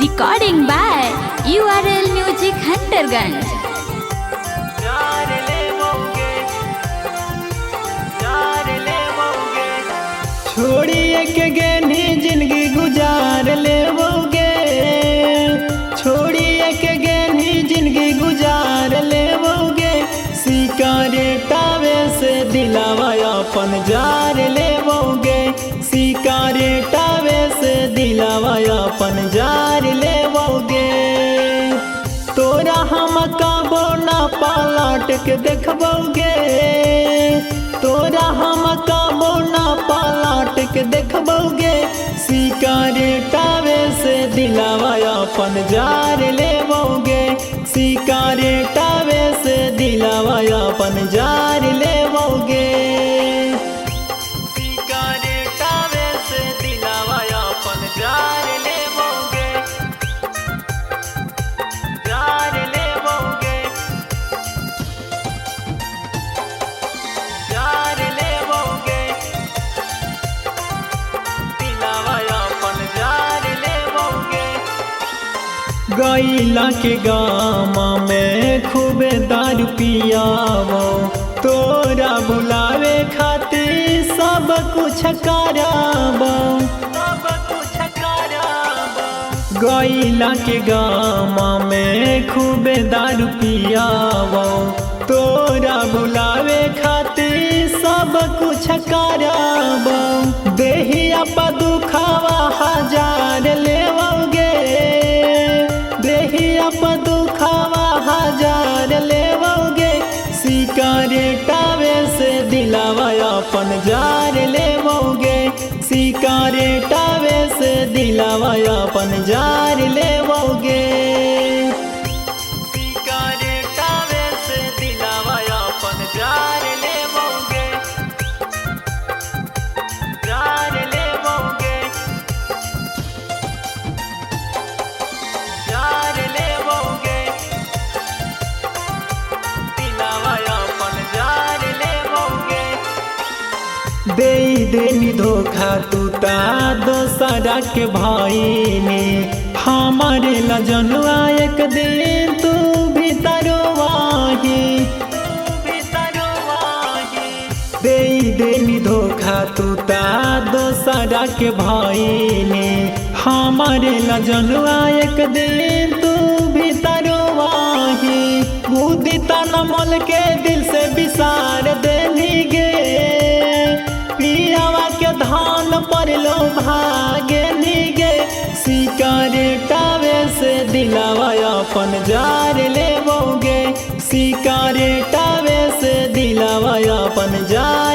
Recording by URL Music Hunterganj. छोड़िए के गेनी जिंदगी गुजार लेवोगे, छोड़िए के गेनी जिंदगी गुजार लेवोगे। सिकारेटावे से दिलावा अपन जार लेवोगे, सिकारेटावे से दिलावा अपन जार लेवोगे। तोरा हम काबो ना पलट के देखबोगे, तोरा हम काबो ना पलट के देखबोगे। सिकारेटावे से दिलावा अपन जार लेवोगे, सिकारेटावे से दिलावा अपन जार लेवोगे। सिकारेटावे से दिलावा अपन जार लेवोगे, जार लेवोगे, जार लेवोगे। दिलावा अपन जार लेवोगे। गैला के गामा में खूबे दारू पियावो, तोरा बुलावे खातिर सब कुछ कराबो, सब कुछ कराबो। गैला के गामा में खूबे दारू पियावो, तोरा बुलावे खातिर सब कुछ कराबो। देहिया पर दुखावा हजार लेवोगे, देहिया पर दुखावा हजार लेवोगे। सिकारेटावे से दिलावा अपन जार लेवोगे, सिकारेटावे से दिलावा अपन जार लेवोगे। सिकारेटावे से दिलावा अपन जार लेवोगे, जार लेवोगे, जार लेवोगे। दिलावा अपन जार लेवोगे। दे देनी धोखा तू ता दोसरा के भाईनी, हमारे लजनुआ एक दिन तू भीतरवाही, दे देनी धोखा तू ता दोसरा के भाईनी, हमारे लजनुआ एक दिन तू भीतरवाही। उदिता नमल के दिल से विसार देनी गे, पियावा के धान पर लो भागे निगे। सिकारेटावे से दिलावा अपन जार लेवोगे, सिकारेटावे से दिलावा अपन जार